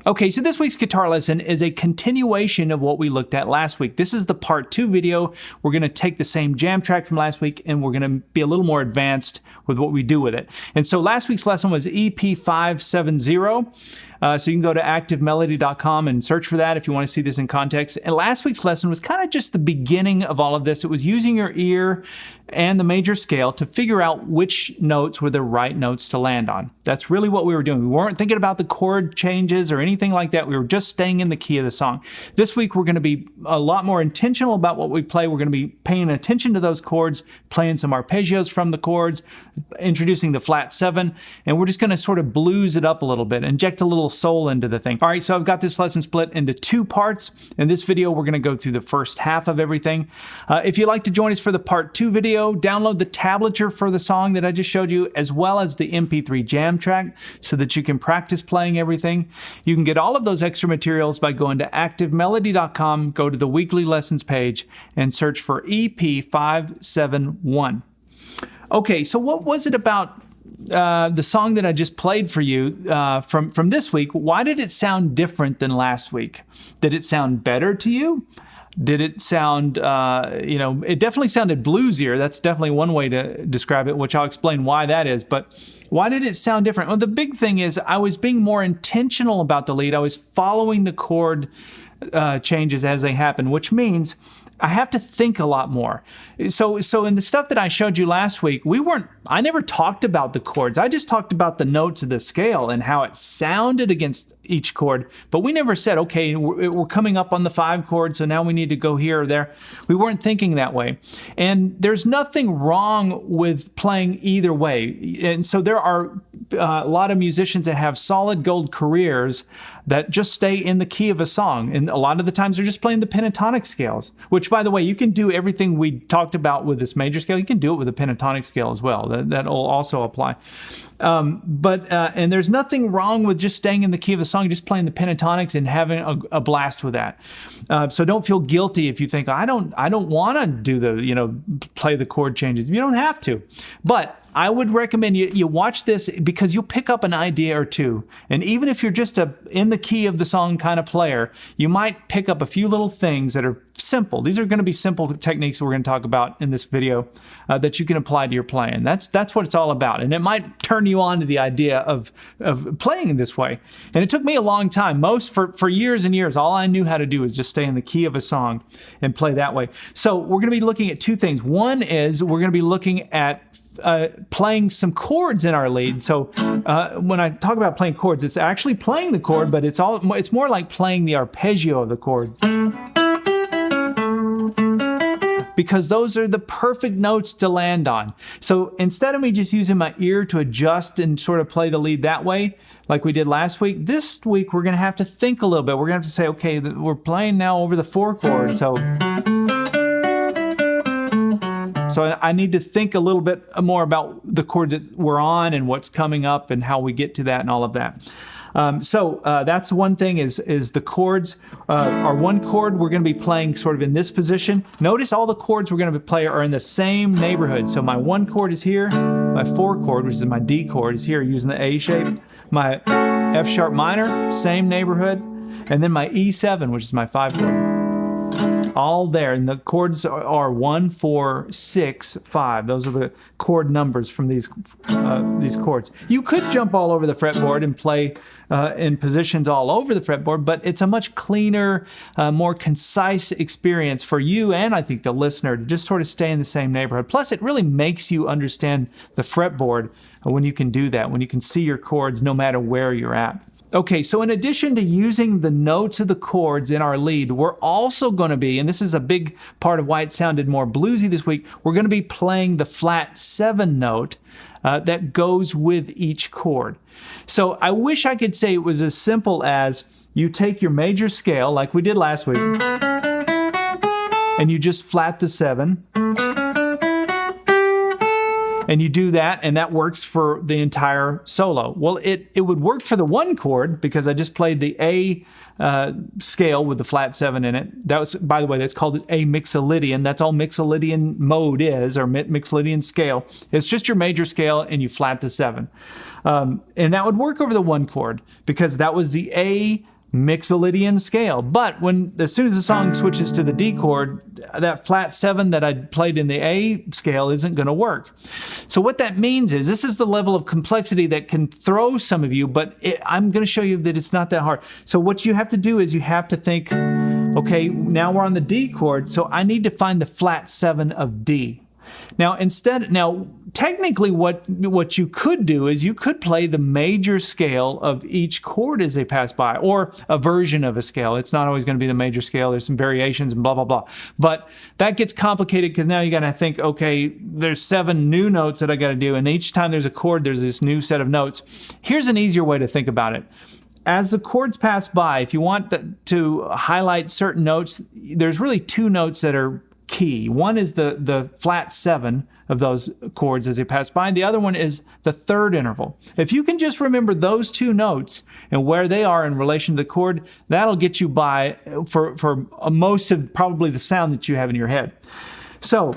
Okay, so this week's guitar lesson is a continuation of what we looked at last week. This is the part 2 video. We're going to take the same jam track from last week and we're going to be a little more advanced with what we do with it. And so last week's lesson was EP570. So you can go to activemelody.com and search for that if you want to see this in context. And last week's lesson was kind of just the beginning of all of this. It was using your ear and the major scale to figure out which notes were the right notes to land on. That's really what we were doing. We weren't thinking about the chord changes or anything like that. We were just staying in the key of the song. This week, we're going to be a lot more intentional about what we play. We're going to be paying attention to those chords, playing some arpeggios from the chords, introducing the flat 7, and we're just going to sort of blues it up a little bit, inject a little soul into the thing. All right, so I've got this lesson split into 2 parts. In this video, we're going to go through the first half of everything. If you'd like to join us for the part 2 video, download the tablature for the song that I just showed you, as well as the MP3 jam track so that you can practice playing everything. You can get all of those extra materials by going to activemelody.com, go to the weekly lessons page, and search for EP571. Okay, so what was it about the song that I just played for you from this week? Why did it sound different than last week? Did it sound better to you? Did it sound, it definitely sounded bluesier. That's definitely one way to describe it, which I'll explain why that is. But why did it sound different? Well, the big thing is I was being more intentional about the lead. I was following the chord changes as they happen, which means I have to think a lot more. So in the stuff that I showed you last week, I never talked about the chords. I just talked about the notes of the scale and how it sounded against each chord. But we never said, okay, we're coming up on the 5 chord, so now we need to go here or there. We weren't thinking that way. And there's nothing wrong with playing either way. And so there are a lot of musicians that have solid gold careers that just stay in the key of a song. And a lot of the times they're just playing the pentatonic scales, which, by the way, you can do everything we talked about with this major scale. You can do it with a pentatonic scale as well. That'll also apply. And there's nothing wrong with just staying in the key of a song, just playing the pentatonics and having a blast with that. So don't feel guilty if you think, I don't want to do play the chord changes. You don't have to. But I would recommend you watch this because you'll pick up an idea or two. And even if you're just a in the key of the song kind of player, you might pick up a few little things that are simple. These are going to be simple techniques we're going to talk about in this video that you can apply to your playing. That's what it's all about. And it might turn you on to the idea of playing in this way. And it took me a long time. For years and years, all I knew how to do was just stay in the key of a song and play that way. So we're going to be looking at 2 things. One is we're going to be looking at playing some chords in our lead. So when I talk about playing chords, it's actually playing the chord, but it's more like playing the arpeggio of the chord. Because those are the perfect notes to land on. So instead of me just using my ear to adjust and sort of play the lead that way, like we did last week, this week we're going to have to think a little bit. We're going to have to say, okay, we're playing now over the 4 chord. So I need to think a little bit more about the chord that we're on and what's coming up and how we get to that and all of that. That's one thing is the chords. Our 1 chord, we're going to be playing sort of in this position. Notice all the chords we're going to play are in the same neighborhood. So my 1 chord is here. My 4 chord, which is my D chord, is here using the A shape. My F sharp minor, same neighborhood. And then my E7, which is my 5 chord. All there, and the chords are 1, 4, 6, 5. Those are the chord numbers from these chords. You could jump all over the fretboard and play in positions all over the fretboard, but it's a much cleaner, more concise experience for you and I think the listener to just sort of stay in the same neighborhood. Plus, it really makes you understand the fretboard when you can do that, when you can see your chords no matter where you're at. Okay, so in addition to using the notes of the chords in our lead, we're also going to be, and this is a big part of why it sounded more bluesy this week, we're going to be playing the flat 7 note that goes with each chord. So I wish I could say it was as simple as you take your major scale, like we did last week, and you just flat the 7. And you do that, and that works for the entire solo. Well, it would work for the 1 chord because I just played the A scale with the flat 7 in it. That was, by the way, that's called a mixolydian. That's all mixolydian mode is, or mixolydian scale. It's just your major scale, and you flat the 7. And that would work over the 1 chord because that was the A mixolydian scale. But as soon as the song switches to the D chord, that flat 7 that I played in the A scale isn't going to work. So what that means is this is the level of complexity that can throw some of you, but I'm going to show you that it's not that hard. So what you have to do is you have to think, okay, now we're on the D chord, so I need to find the flat 7 of D. Now technically what you could do is you could play the major scale of each chord as they pass by, or a version of a scale. It's not always going to be the major scale. There's some variations and blah, blah, blah. But that gets complicated because now you got to think, okay, there's 7 new notes that I got to do, and each time there's a chord, there's this new set of notes. Here's an easier way to think about it. As the chords pass by, if you want to highlight certain notes, there's really 2 notes that are key. One is the flat 7 of those chords as they pass by, and the other one is the 3rd interval. If you can just remember those 2 notes and where they are in relation to the chord, that'll get you by for most of probably the sound that you have in your head. So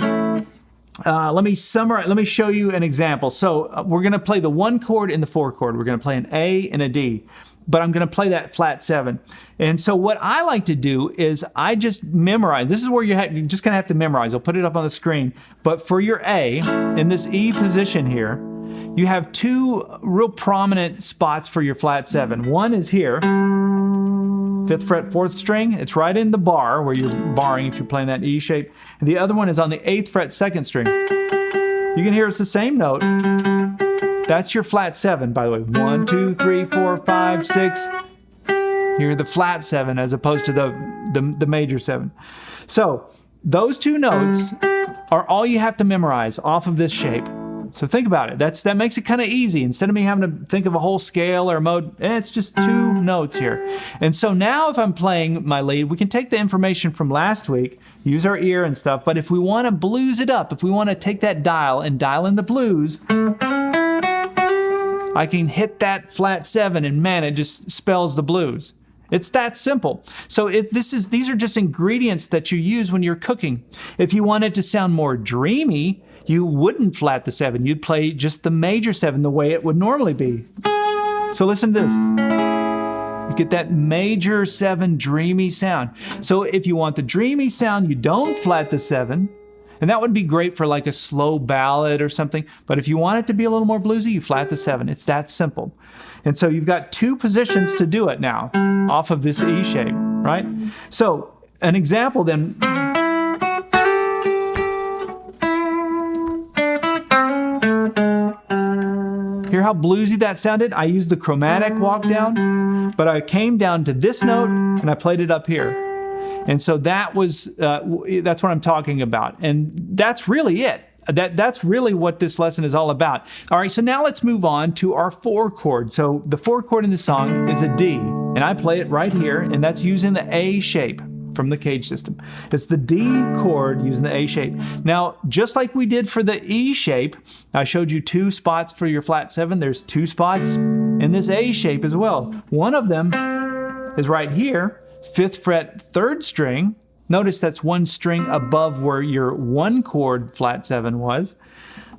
let me summarize. Let me show you an example. So we're going to play the 1 chord and the 4 chord. We're going to play an A and a D, but I'm going to play that flat 7. And so what I like to do is I just memorize. This is where you're just going to have to memorize. I'll put it up on the screen. But for your A, in this E position here, you have 2 real prominent spots for your flat 7. One is here, 5th fret, 4th string. It's right in the bar where you're barring if you're playing that E shape. And the other one is on the 8th fret, 2nd string. You can hear it's the same note. That's your flat 7, by the way. 1, 2, 3, 4, 5, 6. You're the flat 7 as opposed to the major 7. So those 2 notes are all you have to memorize off of this shape. So think about it. That makes it kind of easy. Instead of me having to think of a whole scale or a mode, it's just 2 notes here. And so now if I'm playing my lead, we can take the information from last week, use our ear and stuff, but if we want to blues it up, if we want to take that dial and dial in the blues, I can hit that flat 7 and man, it just spells the blues. It's that simple. So these are just ingredients that you use when you're cooking. If you want it to sound more dreamy, you wouldn't flat the 7. You'd play just the major 7 the way it would normally be. So listen to this. You get that major 7 dreamy sound. So if you want the dreamy sound, you don't flat the 7. And that would be great for like a slow ballad or something. But if you want it to be a little more bluesy, you flat the 7. It's that simple. And so you've got 2 positions to do it now off of this E shape, right? So an example then. Hear how bluesy that sounded? I used the chromatic walk down, but I came down to this note and I played it up here. And so that's what I'm talking about. And that's really it. That's really what this lesson is all about. All right, so now let's move on to our 4 chord. So the 4 chord in the song is a D, and I play it right here, and that's using the A shape from the cage system. It's the D chord using the A shape. Now, just like we did for the E shape, I showed you 2 spots for your flat 7. There's 2 spots in this A shape as well. One of them is right here, 5th fret, 3rd string. Notice that's 1 string above where your 1 chord flat 7 was.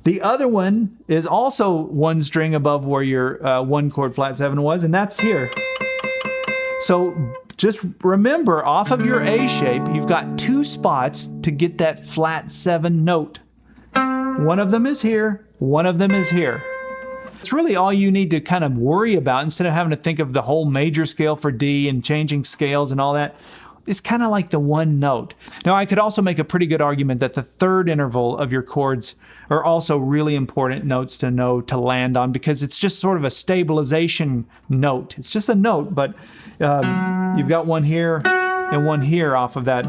The other one is also 1 string above where your 1 chord flat 7 was, and that's here. So just remember, off of your A shape, you've got 2 spots to get that flat 7 note. One of them is here, one of them is here. It's really all you need to kind of worry about instead of having to think of the whole major scale for D and changing scales and all that. it's kind of like the one note. Now, I could also make a pretty good argument that the third interval of your chords are also really important notes to know to land on, because it's just sort of a stabilization note. It's just a note, but you've got one here and one here off of that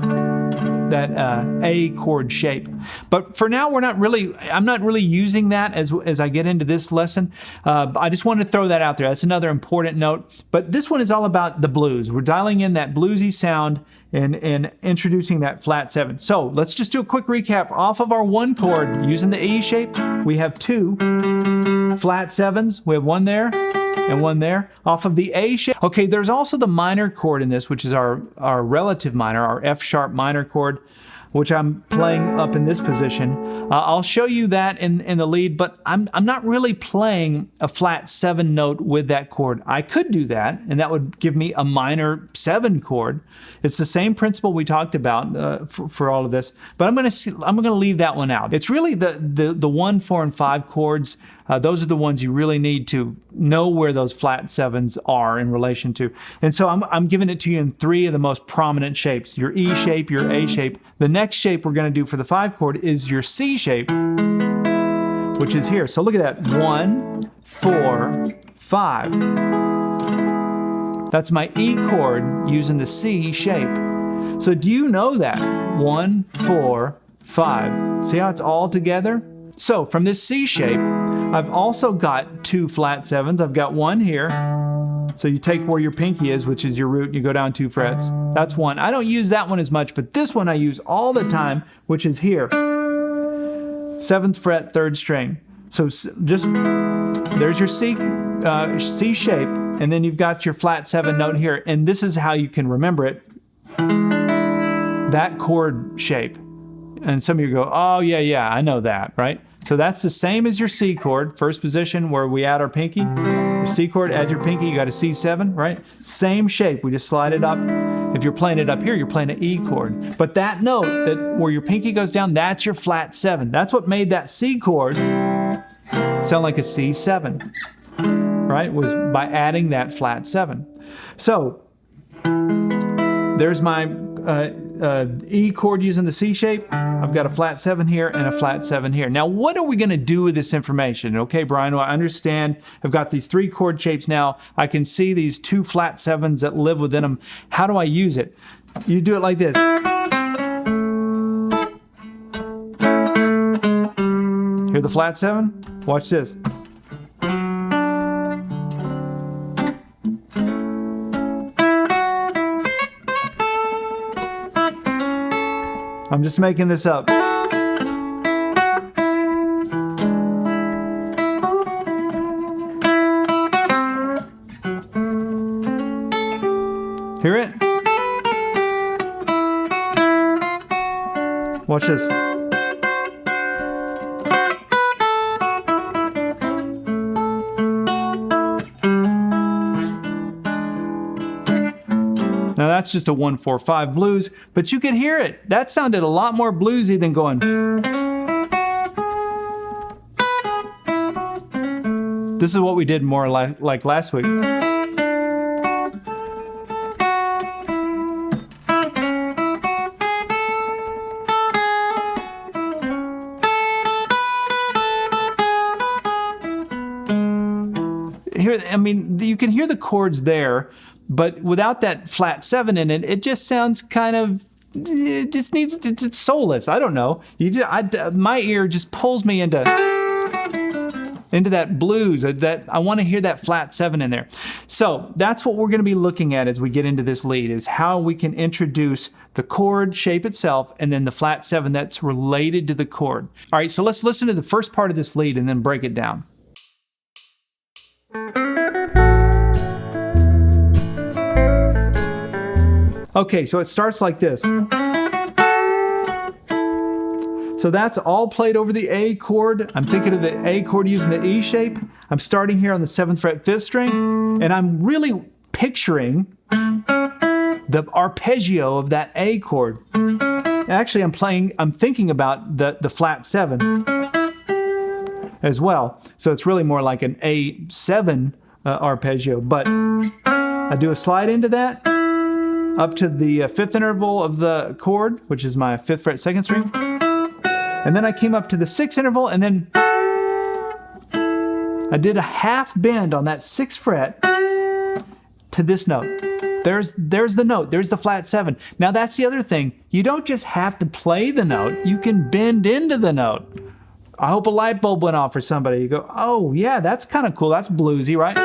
A chord shape. But for now, I'm not really using that as I get into this lesson. I just wanted to throw that out there. That's another important note. But this one is all about the blues. We're dialing in that bluesy sound and introducing that flat 7. So let's just do a quick recap. Off of our one chord, using the E shape, we have 2 flat 7s. We have one there and one there. Off of the A shape. Okay, there's also the minor chord in this, which is our relative minor, our F sharp minor chord, which I'm playing up in this position. I'll show you that in the lead, but I'm not really playing a flat 7 note with that chord. I could do that, and that would give me a minor 7 chord. It's the same principle we talked about for all of this, but I'm gonna leave that one out. It's really the 1, 4, and 5 chords. Those are the ones you really need to know where those flat 7s are in relation to. And so I'm giving it to you in 3 of the most prominent shapes: your E shape, your A shape. The next shape we're going to do for the 5 chord is your C shape, which is here. So look at that: 1, 4, 5. That's my E chord using the C shape. So do you know that? 1, 4, 5. See how it's all together? So from this C shape, I've also got 2 flat 7s. I've got one here. So you take where your pinky is, which is your root, you go down 2 frets. That's one. I don't use that one as much, but this one I use all the time, which is here. 7th fret, 3rd string. So just, there's your C shape, and then you've got your flat 7 note here. And this is how you can remember it. That chord shape. And some of you go, oh yeah, I know that, right? So that's the same as your C chord, first position where we add our pinky. Your C chord, add your pinky, you got a C7, right? Same shape, we just slide it up. If you're playing it up here, you're playing an E chord. But that note, that where your pinky goes down, that's your flat 7. That's what made that C chord sound like a C7, right? Was by adding that flat 7. So there's my E chord using the C shape. I've got a flat 7 here and a flat 7 here. Now, what are we going to do with this information? Okay, Brian, well, I understand. I've got these 3 chord shapes now. I can see these 2 flat 7s that live within them. How do I use it? You do it like this. Hear the flat 7? Watch this. I'm just making this up. Hear it? Watch this. Now that's just a 1-4-5 blues, but you could hear it. That sounded a lot more bluesy than going. This is what we did more like last week. Here, I mean, you can hear the chords there, but without that flat 7 in it, it just sounds kind of, it just needs, it's soulless. I don't know. My ear just pulls me into that blues. That I want to hear that flat 7 in there. So that's what we're going to be looking at as we get into this lead, is how we can introduce the chord shape itself and then the flat 7 that's related to the chord. All right, so let's listen to the first part of this lead and then break it down. Okay, so it starts like this. So that's all played over the A chord. I'm thinking of the A chord using the E shape. I'm starting here on the 7th fret, 5th string, and I'm really picturing the arpeggio of that A chord. Actually, I'm thinking about the flat 7 as well. So it's really more like an A7 arpeggio, but I do a slide into that. up to the fifth interval of the chord, which is my 5th fret 2nd string. And then I came up to the 6th interval, and then I did a half bend on that 6th fret to this note. There's the note. There's the flat 7. Now that's the other thing. You don't just have to play the note. You can bend into the note. I hope a light bulb went off for somebody. You go, oh yeah, that's kind of cool. That's bluesy, right?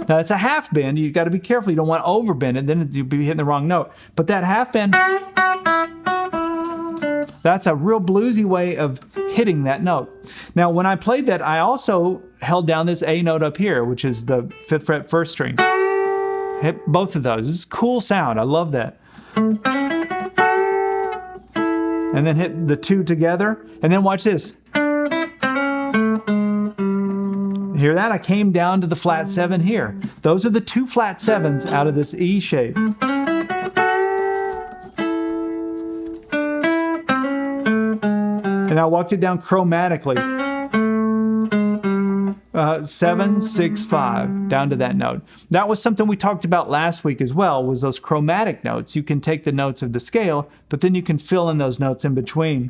Now it's a half bend. You got to be careful. You don't want to overbend it. Then you'll be hitting the wrong note. But that half bend, that's a real bluesy way of hitting that note. Now, when I played that, I also held down this A note up here, which is the 5th fret 1st string. Hit both of those. It's a cool sound. I love that. And then hit the 2 together. And then watch this. Hear that? I came down to the flat 7 here. Those are the 2 flat 7s out of this E shape. And I walked it down chromatically. 7, 6, 5, down to that note. That was something we talked about last week as well, was those chromatic notes. You can take the notes of the scale, but then you can fill in those notes in between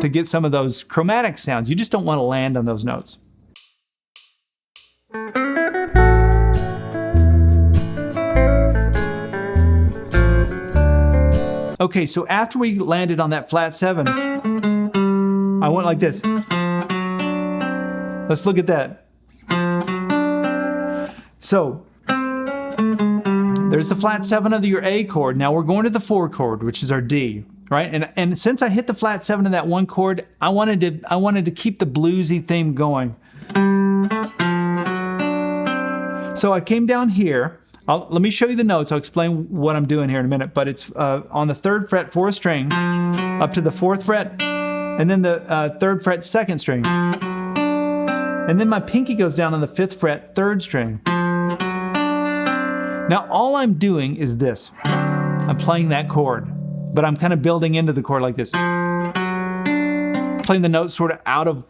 to get some of those chromatic sounds. You just don't want to land on those notes. Okay, so after we landed on that flat 7, I went like this. Let's look at that. So, there's the flat 7 of your A chord. Now we're going to the 4 chord, which is our D, right? And since I hit the flat 7 in that 1 chord, I wanted to keep the bluesy theme going. So I came down here. Let me show you the notes. I'll explain what I'm doing here in a minute. But it's on the 3rd fret 4th string, up to the 4th fret, and then the 3rd fret 2nd string. And then my pinky goes down on the 5th fret 3rd string. Now all I'm doing is this. I'm playing that chord, but I'm kind of building into the chord like this. Playing the notes sort of out of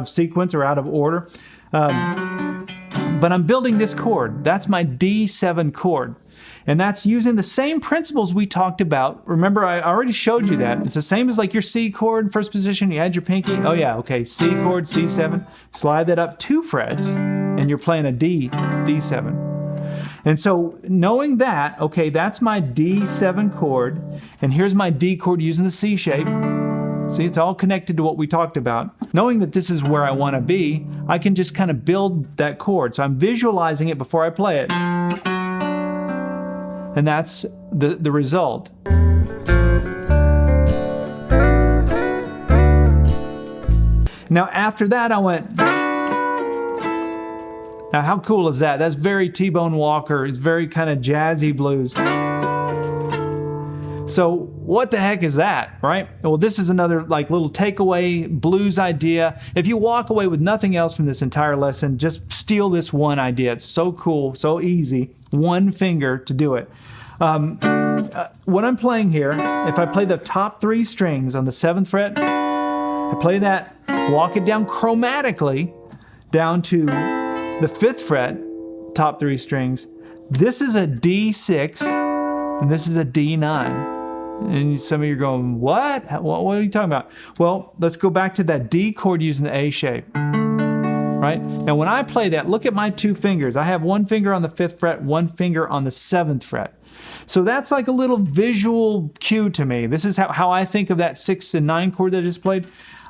sequence or out of order. But I'm building this chord. That's my D7 chord. And that's using the same principles we talked about. Remember, I already showed you that. It's the same as like your C chord in first position. You add your pinky. Oh yeah, okay, C chord, C7. Slide that up 2 frets, and you're playing a D7. And so knowing that, okay, that's my D7 chord, and here's my D chord using the C shape. See, it's all connected to what we talked about. Knowing that this is where I want to be, I can just kind of build that chord. So I'm visualizing it before I play it. And that's the result. Now after that I went... Now how cool is that? That's very T-Bone Walker. It's very kind of jazzy blues. So what the heck is that, right? Well, this is another like little takeaway blues idea. If you walk away with nothing else from this entire lesson, just steal this one idea. It's so cool, so easy. One finger to do it. What I'm playing here, if I play the top 3 strings on the 7th fret, I play that, walk it down chromatically down to the 5th fret, top 3 strings. This is a D6 and this is a D9. And some of you are going, what? What are you talking about? Well, let's go back to that D chord using the A shape. Right? Now when I play that, look at my 2 fingers. I have 1 finger on the 5th fret, 1 finger on the 7th fret. So that's like a little visual cue to me. This is how I think of that 6 and 9 chord that I just played.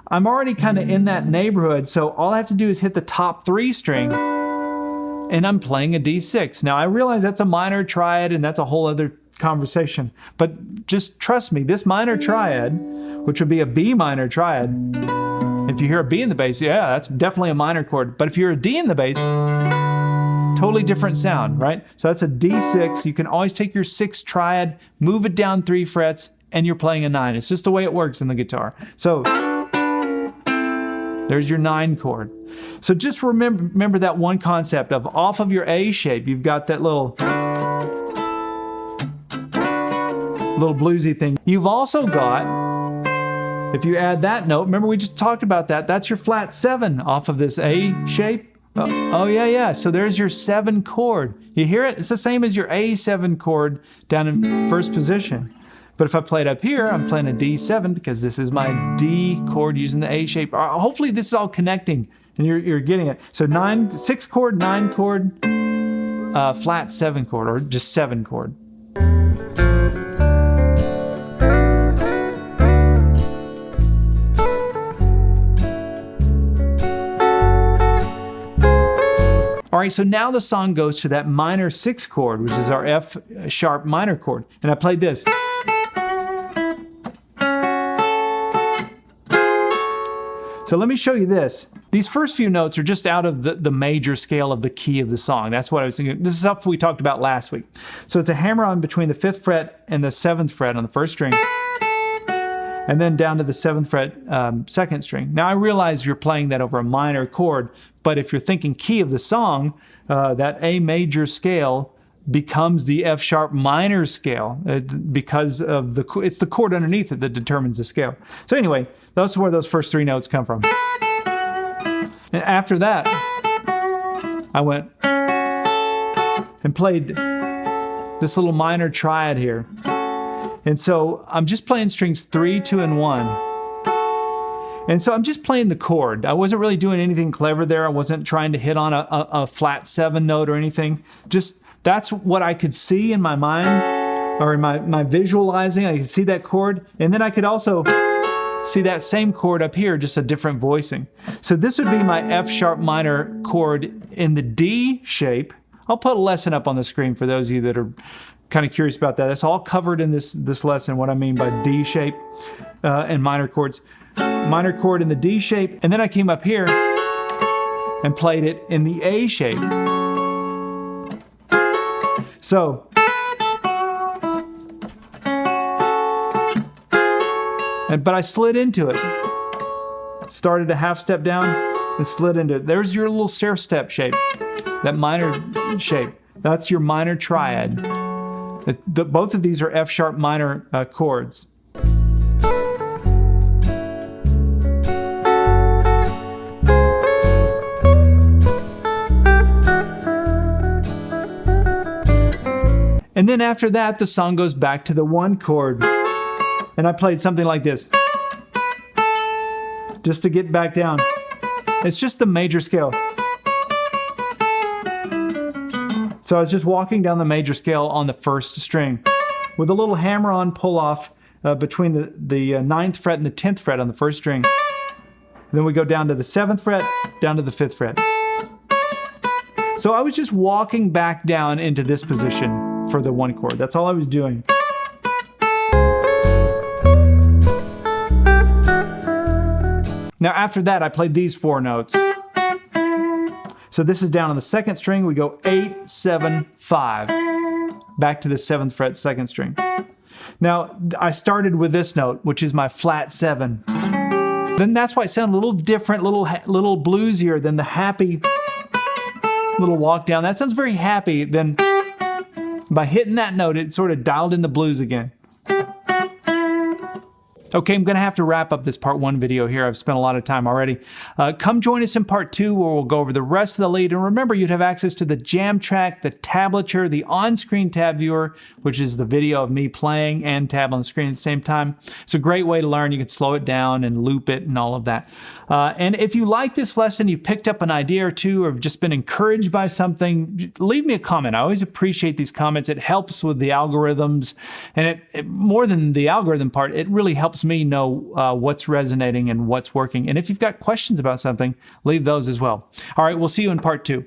I'm already kind of in that neighborhood, so all I have to do is hit the top 3 strings, and I'm playing a D6. Now I realize that's a minor triad, and that's a whole other conversation. But just trust me, this minor triad, which would be a B minor triad, if you hear a B in the bass, yeah, that's definitely a minor chord. But if you're a D in the bass, totally different sound, right? So that's a D6. You can always take your 6 triad, move it down 3 frets, and you're playing a 9. It's just the way it works in the guitar. So there's your 9 chord. So just remember that one concept of off of your A shape, you've got that little bluesy thing. You've also got, if you add that note, remember we just talked about that, that's your flat 7 off of this A shape. Oh, yeah, yeah. So there's your 7 chord. You hear it? It's the same as your A7 chord down in first position. But if I play it up here, I'm playing a D7 because this is my D chord using the A shape. Hopefully this is all connecting and you're getting it. So 6 chord, 9 chord, flat 7 chord, or just 7 chord. All right, so now the song goes to that minor 6 chord, which is our F sharp minor chord. And I played this. So let me show you this. These first few notes are just out of the major scale of the key of the song. That's what I was thinking. This is stuff we talked about last week. So it's a hammer on between the 5th fret and the 7th fret on the first string, and then down to the 7th fret, 2nd string. Now I realize you're playing that over a minor chord, but if you're thinking key of the song, that A major scale becomes the F sharp minor scale because of it's the chord underneath it that determines the scale. So anyway, that's where those first 3 notes come from. And after that, I went and played this little minor triad here. And so I'm just playing strings 3, 2, and 1. And so I'm just playing the chord. I wasn't really doing anything clever there. I wasn't trying to hit on a flat 7 note or anything. Just that's what I could see in my mind, or in my visualizing. I could see that chord. And then I could also see that same chord up here, just a different voicing. So this would be my F sharp minor chord in the D shape. I'll put a lesson up on the screen for those of you that are kind of curious about that. That's all covered in this lesson, what I mean by D shape and minor chords. Minor chord in the D shape, and then I came up here and played it in the A shape. So, but I slid into it. Started a half step down and slid into it. There's your little stair step shape, that minor shape. That's your minor triad. Both of these are F sharp minor chords. And then after that, the song goes back to the 1 chord. And I played something like this, just to get back down. It's just the major scale. So I was just walking down the major scale on the first string with a little hammer-on pull-off between the 9th fret and the 10th fret on the first string. And then we go down to the 7th fret, down to the 5th fret. So I was just walking back down into this position for the 1 chord. That's all I was doing. Now after that, I played these 4 notes. So this is down on the 2nd string. We go 8, 7, 5. Back to the 7th fret, 2nd string. Now I started with this note, which is my flat 7. Then that's why it sounded a little different, little bluesier than the happy little walk down. That sounds very happy. Then by hitting that note, it sort of dialed in the blues again. Okay, I'm going to have to wrap up this part 1 video here. I've spent a lot of time already. Come join us in part 2 where we'll go over the rest of the lead. And remember, you'd have access to the jam track, the tablature, the on-screen tab viewer, which is the video of me playing and tab on the screen at the same time. It's a great way to learn. You can slow it down and loop it and all of that. And if you like this lesson, you've picked up an idea or two, or have just been encouraged by something, leave me a comment. I always appreciate these comments. It helps with the algorithms. And it more than the algorithm part, it really helps me know what's resonating and what's working. And if you've got questions about something, leave those as well. All right, we'll see you in part 2.